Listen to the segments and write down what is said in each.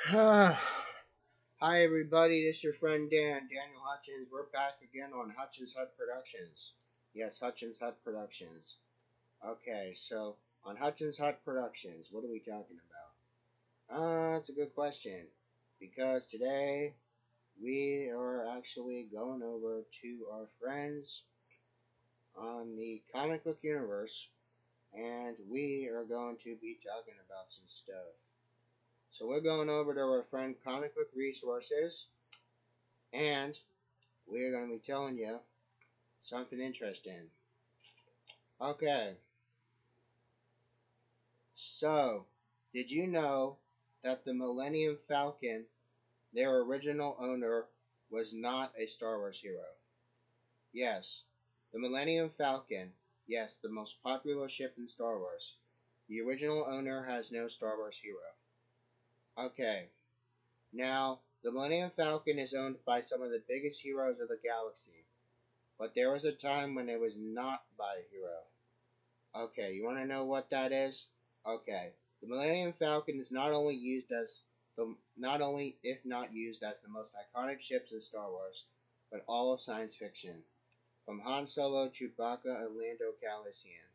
Hi everybody, this is your friend Daniel Hutchins. We're back again on Hutchins Hut Productions. Yes, Hutchins Hut Productions. Okay, so on Hutchins Hut Productions, what are we talking about? That's a good question. Because today we are actually going over to our friends on the comic book universe, and we are going to be talking about some stuff. So we're going over to our friend Comic Book Resources, and we're going to be telling you something interesting. Okay, so did you know that the Millennium Falcon, their original owner, was not a Star Wars hero? Yes, the Millennium Falcon, yes, the most popular ship in Star Wars. The original owner has no Star Wars hero. Okay, now the Millennium Falcon is owned by some of the biggest heroes of the galaxy, but there was a time when it was not by a hero. Okay, you want to know what that is? Okay, the Millennium Falcon is not only if not used as the most iconic ships in Star Wars, but all of science fiction, from Han Solo, Chewbacca, and Lando Calrissian.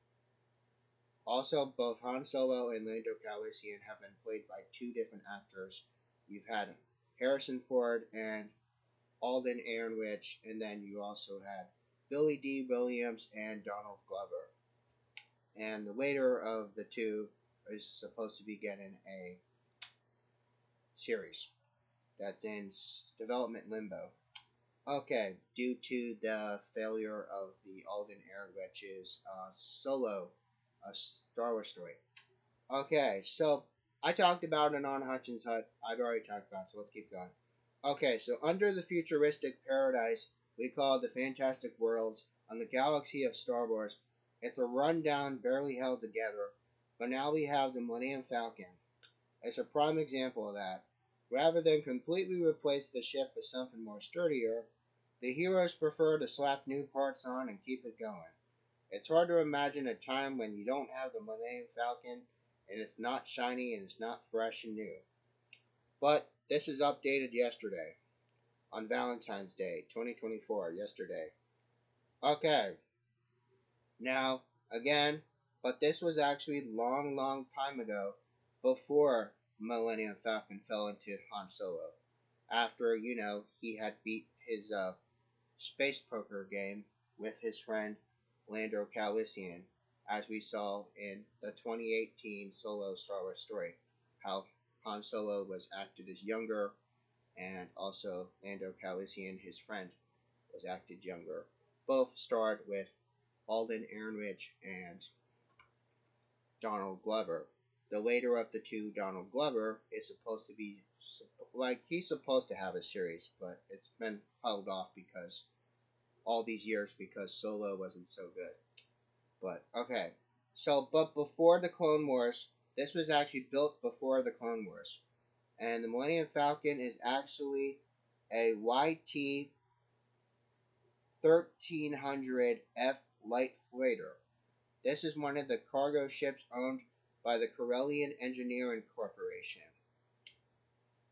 Also, both Han Solo and Lando Calrissian have been played by two different actors. You've had Harrison Ford and Alden Ehrenreich, and then you also had Billy D. Williams and Donald Glover. And the later of the two is supposed to be getting a series that's in development limbo. Okay, due to the failure of the Alden Ehrenreich's solo Star Wars story. Okay, so I talked about it on Hutchins Hut. I've already talked about it, so let's keep going. Okay, so under the futuristic paradise we call the Fantastic Worlds on the galaxy of Star Wars, it's a rundown, barely held together, but now we have the Millennium Falcon. It's a prime example of that. Rather than completely replace the ship with something more sturdier, the heroes prefer to slap new parts on and keep it going. It's hard to imagine a time when you don't have the Millennium Falcon and it's not shiny and it's not fresh and new. But this is updated yesterday, on Valentine's Day, 2024, yesterday. Okay, now, again, but this was actually long, long time ago, before Millennium Falcon fell into Han Solo. After, he had beat his space poker game with his friend Lando Calrissian, as we saw in the 2018 Solo Star Wars story. How Han Solo was acted as younger, and also Lando Calrissian, his friend, was acted younger. Both starred with Alden Ehrenreich and Donald Glover. The later of the two, Donald Glover, is supposed to be he's supposed to have a series, but it's been held off because all these years because Solo wasn't so good. But okay, but before the Clone Wars, this was actually built before the Clone Wars, and the Millennium Falcon is actually a YT 1300F light freighter. This is one of the cargo ships owned by the Corellian Engineering Corporation,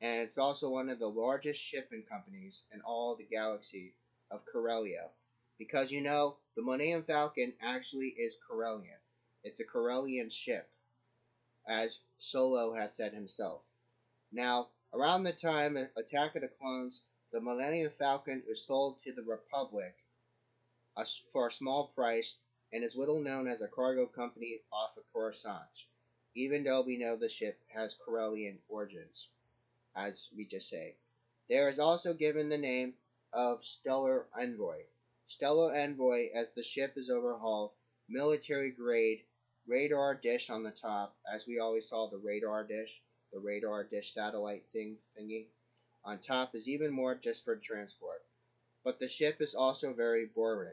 and it's also one of the largest shipping companies in all the galaxy of Corellia. Because the Millennium Falcon actually is Corellian. It's a Corellian ship, as Solo had said himself. Now, around the time of Attack of the Clones, the Millennium Falcon is sold to the Republic for a small price and is little known as a cargo company off of Coruscant, even though we know the ship has Corellian origins, as we just say. There is also given the name of Stellar Envoy. Stellar Envoy, as the ship is overhauled, military grade, radar dish on the top, as we always saw the radar dish satellite thingy. On top is even more just for transport. But the ship is also very boring.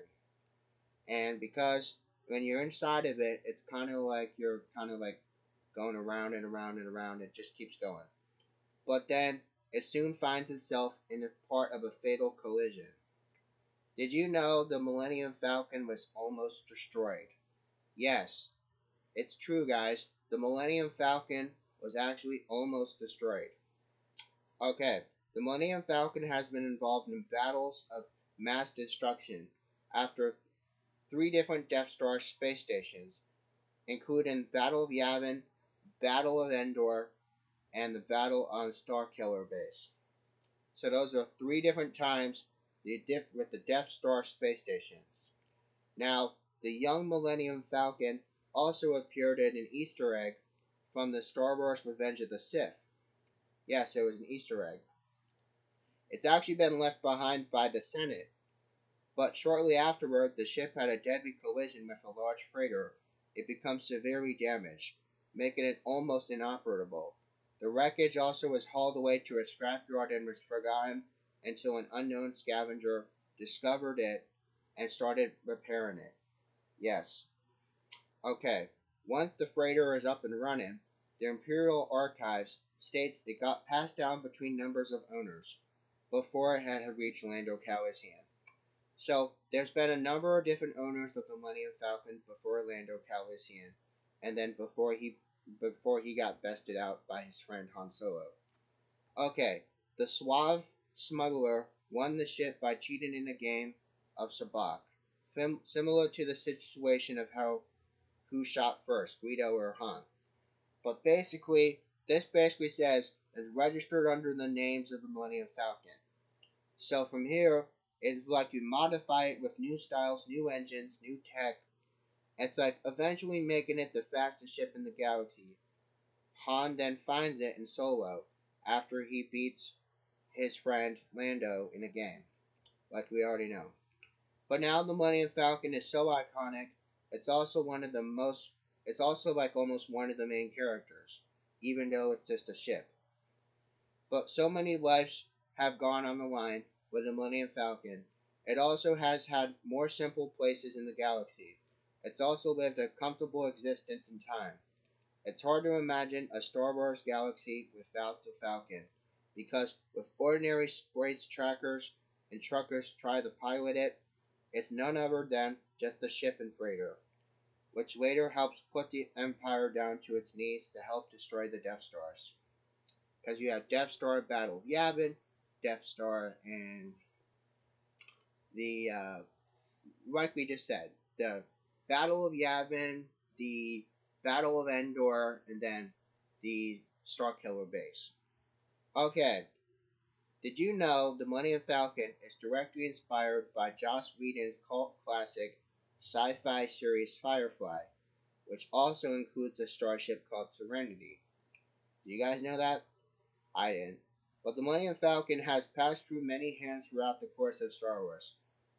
And because when you're inside of it, it's kind of like you're kind of like going around and around and around. It just keeps going. But then it soon finds itself in a part of a fatal collision. Did you know the Millennium Falcon was almost destroyed? Yes, it's true, guys. The Millennium Falcon was actually almost destroyed. Okay, the Millennium Falcon has been involved in battles of mass destruction after three different Death Star space stations, including Battle of Yavin, Battle of Endor, and the Battle on Starkiller Base. So those are three different times with the Death Star space stations. Now, the young Millennium Falcon also appeared in an Easter egg from the Star Wars Revenge of the Sith. Yes, it was an Easter egg. It's actually been left behind by the Senate, but shortly afterward, the ship had a deadly collision with a large freighter. It becomes severely damaged, making it almost inoperable. The wreckage also was hauled away to a scrapyard and was forgotten until an unknown scavenger discovered it and started repairing it. Yes. Okay. Once the freighter is up and running, the Imperial Archives states it got passed down between numbers of owners before it had reached Lando Calrissian. So there's been a number of different owners of the Millennium Falcon before Lando Calrissian, and then before he got bested out by his friend Han Solo. Okay, the suave smuggler won the ship by cheating in a game of sabacc, similar to the situation of who shot first, Guido or Han. But this basically says it's registered under the names of the Millennium Falcon. So from here, it's like you modify it with new styles, new engines, new tech. It's like eventually making it the fastest ship in the galaxy. Han then finds it in Solo after he beats his friend Lando in a game, like we already know. But now the Millennium Falcon is so iconic, it's also one of the most it's also like almost one of the main characters, even though it's just a ship. But so many lives have gone on the line with the Millennium Falcon. It also has had more simple places in the galaxy. It's also lived a comfortable existence in time. It's hard to imagine a Star Wars galaxy without the Falcon, because with ordinary space trackers and truckers try to pilot it, it's none other than just a ship and freighter, which later helps put the Empire down to its knees to help destroy the Death Stars. Because you have Death Star Battle of Yavin, Death Star, and the like we just said, the Battle of Yavin, the Battle of Endor, and then the Starkiller Base. Okay, did you know the Millennium Falcon is directly inspired by Joss Whedon's cult classic sci-fi series Firefly, which also includes a starship called Serenity? Do you guys know that? I didn't. But the Millennium Falcon has passed through many hands throughout the course of Star Wars.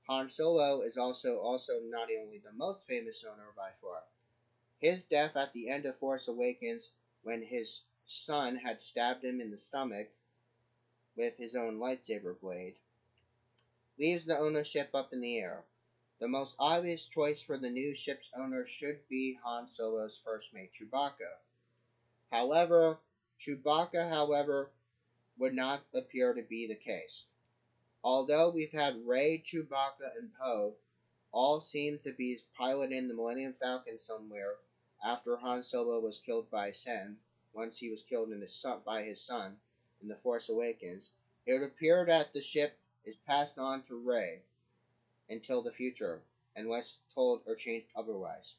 Han Solo is also not only the most famous owner by far. His death at the end of Force Awakens, when his son had stabbed him in the stomach with his own lightsaber blade, leaves the ownership up in the air. The most obvious choice for the new ship's owner should be Han Solo's first mate, Chewbacca. Chewbacca, would not appear to be the case. Although we've had Rey, Chewbacca, and Poe all seem to be piloting the Millennium Falcon somewhere after Han Solo was killed by Sen, once he was killed by his son in The Force Awakens, it would appear that the ship is passed on to Rey until the future, unless told or changed otherwise.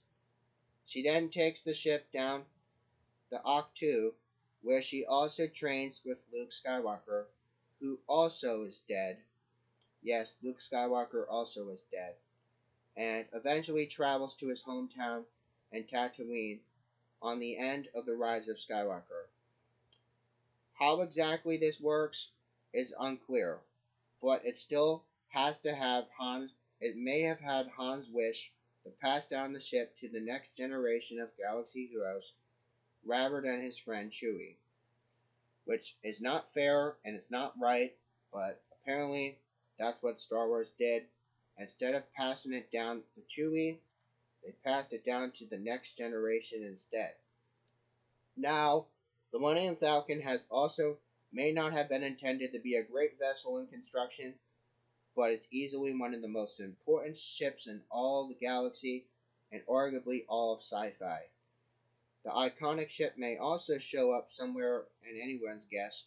She then takes the ship down the Octu, where she also trains with Luke Skywalker, who also is dead. Yes, Luke Skywalker also is dead, and eventually travels to his hometown in Tatooine on the end of the Rise of Skywalker. How exactly this works is unclear, but it still has to have it may have had Han's wish to pass down the ship to the next generation of galaxy heroes rather than his friend Chewie, which is not fair and it's not right, but apparently that's what Star Wars did. Instead of passing it down to Chewie, they passed it down to the next generation instead. Now, the Millennium Falcon may not have been intended to be a great vessel in construction, but it's easily one of the most important ships in all the galaxy and arguably all of sci-fi. The iconic ship may also show up somewhere in anyone's guess,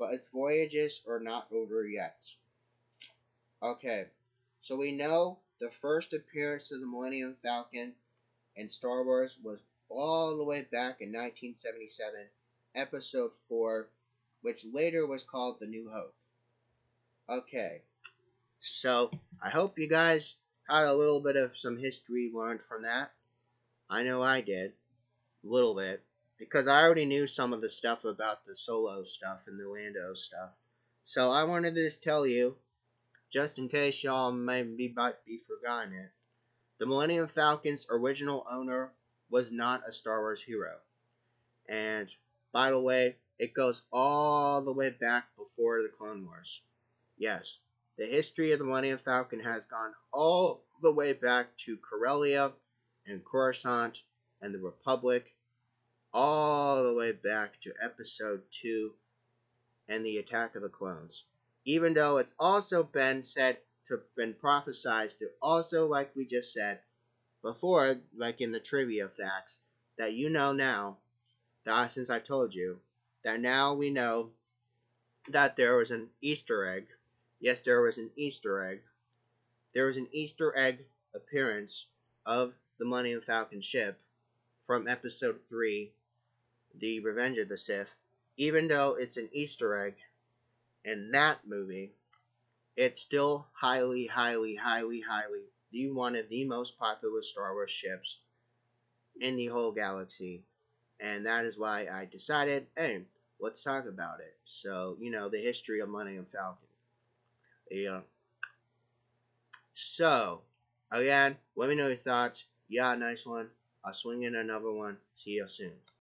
but its voyages are not over yet. Okay, so we know the first appearance of the Millennium Falcon in Star Wars was all the way back in 1977, Episode 4, which later was called The New Hope. Okay, so I hope you guys had a little bit of some history learned from that. I know I did, a little bit, because I already knew some of the stuff about the Solo stuff and the Lando stuff. So I wanted to just tell you, just in case y'all might be forgotten it, the Millennium Falcon's original owner was not a Star Wars hero. And, by the way, it goes all the way back before the Clone Wars. Yes, the history of the Millennium Falcon has gone all the way back to Corellia and Coruscant and the Republic, all the way back to Episode 2 and the Attack of the Clones. Even though it's also been said to have been prophesized to also, like we just said before, like in the trivia facts, that you know now, that since I told you, that now we know that there was an Easter egg. Yes, there was an Easter egg. There was an Easter egg appearance of the Millennium Falcon ship from Episode 3, The Revenge of the Sith. Even though it's an Easter egg in that movie, it's still highly, highly, highly, highly one of the most popular Star Wars ships in the whole galaxy. And that is why I decided, hey, let's talk about it. So, the history of Millennium Falcon. Yeah. So, again, let me know your thoughts. Yeah, nice one. I'll swing in another one. See you soon.